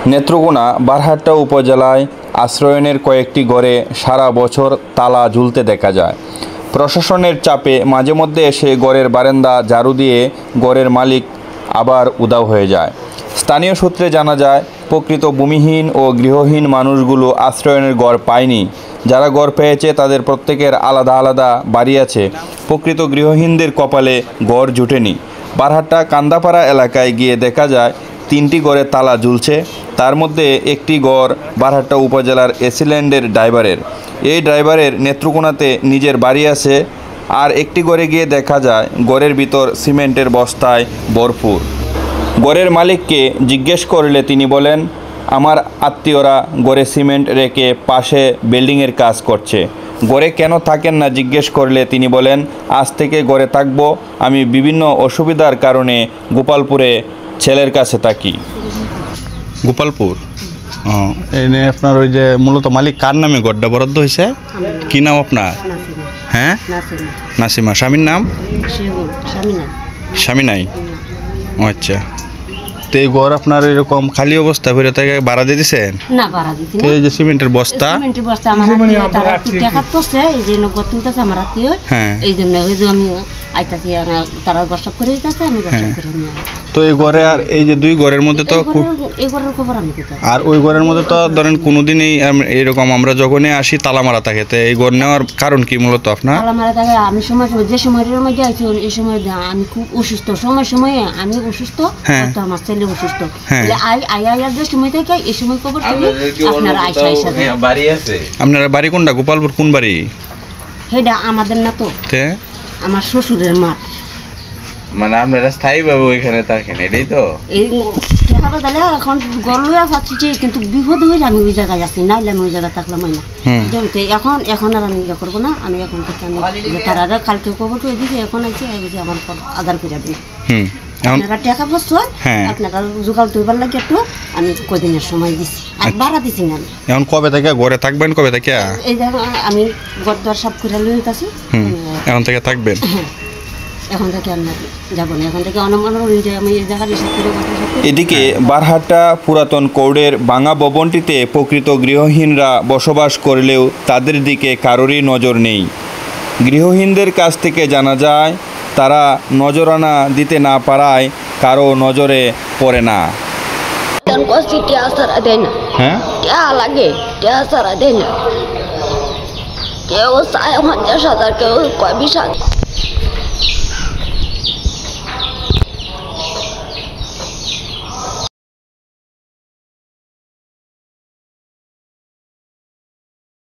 নেত্রকোনা বারহাট্টা উপজেলায় আশ্রয়নের কয়েকটি ঘরে সারা বছর তালা ঝুলতে দেখা যায়। প্রশাসনের চাপে মাঝে মধ্যে এসে ঘরের বারান্দা ঝাড়ু দিয়ে ঘরের মালিক আবার উধাও হয়ে যায়। স্থানীয় সূত্রে জানা যায়, প্রকৃত ভূমিহীন ও গৃহহীন মানুষগুলো আশ্রয়নের ঘর পায়নি। যারা ঘর পেয়েছে তাদের প্রত্যেকের আলাদা আলাদা বাড়ি আছে। প্রকৃত গৃহহীনদের কপালে ঘর জুটেনি। বারহাট্টা কান্দাপাড়া এলাকায় গিয়ে দেখা যায় 3টি ঘরে তালা ঝুলছে। তার মধ্যে একটি ঘর বারহাট্টা উপজেলার এসিল্যান্ডের ড্রাইভারের। এই ড্রাইভারের নেত্রকোনাতে নিজের বাড়ি আছে। আর একটি ঘরে গিয়ে দেখা যায় ঘরের ভিতর সিমেন্টের বস্তায় ভরপুর। ঘরের মালিককে জিজ্ঞেস করলে তিনি বলেন, আমার আত্মীয়রা ঘরে সিমেন্ট রেখে পাশে বিল্ডিংয়ের কাজ করছে। ঘরে কেন থাকেন না জিজ্ঞেস করলে তিনি বলেন, আজ থেকে ঘরে থাকবো। আমি বিভিন্ন অসুবিধার কারণে গোপালপুরে ছেলের কাছে থাকি। গোপালপুর, এনে আপনার ওই যে মূলত মালিক কার নামে ঘরটা বরাদ্দ হয়েছে? কি নাম আপনার? হ্যাঁ, নাসিমা। স্বামীর নাম? স্বামী নাই। আচ্ছা, তো এই ঘর আপনার এরকম খালি অবস্থা করে তাকে ভাড়া দিয়ে দিচ্ছেন? না, ভাড়া দিতে না। এই যে সিমেন্টের বস্তা আমার তারা টাকা করছে, এই জন্য ঘর তুলতেছে আমার আত্মীয়। এই জন্য ওই যে আমি আইতাছি, তারা গসব করে দিতেছে, আমি গসব করে নিয়ে। তো এই ঘরে আর এই যে 2 ঘরের মধ্যে তো এই ঘরের খবর আমি দিতে। আর ওই ঘরের মধ্যে তো ধরেন কোনোদিনই এরকম আমরা যখনই আসি তালা মারা থাকে। তো এই ঘর নেওয়ার কারণ কি মূলত আপনার? তালা মারা থাকে আমি সময় যে সময়ের মধ্যে আছি, এই সময় আমি খুব অসুস্থ। সময়ে আমি অসুস্থ, তো আমার ছেলে অসুস্থ। আয়ার যে সময় থেকে এই সময় খবর পেলে আপনারা আইসা আইসা বাড়ি আছে। আপনারা বাড়ি কোনটা? গোপালপুর কোন বাড়ি? সেটা আমাদের না, তো আমার শ্বশুরের মা। মানে আপনারা স্থায়ীভাবে ওইখানে থাকেন, এটাই তো? এই তাহলে এখন গরুয়া পাচ্ছি, কিন্তু বিপদ হয়ে আমি ওই জায়গায় যাচ্ছি, নাইলে আমি ওই জায়গায় থাকলাম না। এখন আর আমি ইয়ে করবো না। আমি এখন থেকে আমি তারা কালকে খবর করে দিচ্ছি, এখন আইসি আমার আধার করে দিই। আপনারা টাকা পাচ্ছেন, আপনারা জোগাড় তুলবার লাগে একটু। আমি কদিনের সময় দিচ্ছি, আর ভাড়া দিচ্ছি না। এখন কবে থেকে ঘরে থাকবেন? কবে থেকে? এই আমি গরদার সব করে লইতে আছি, এখন থেকে থাকবেন? এখন থেকে আমরা যাবো না, এখন থেকে অনুমান আমি এই জায়গায় এসে ফিরে বসে। এদিকে বারহাট্টা পুরাতন কৌড়ের ভাঙা ভবনটিতে প্রকৃত গৃহহীনরা বসবাস করলেও তাদের দিকে কারোরই নজর নেই। গৃহহীনদের কাছ থেকে জানা যায়, তারা নজরানা দিতে না পারায় কারো নজরে পড়ে না। হ্যাঁ, লাগে দেয় না। কেউ 50,000, কেউ 20,000।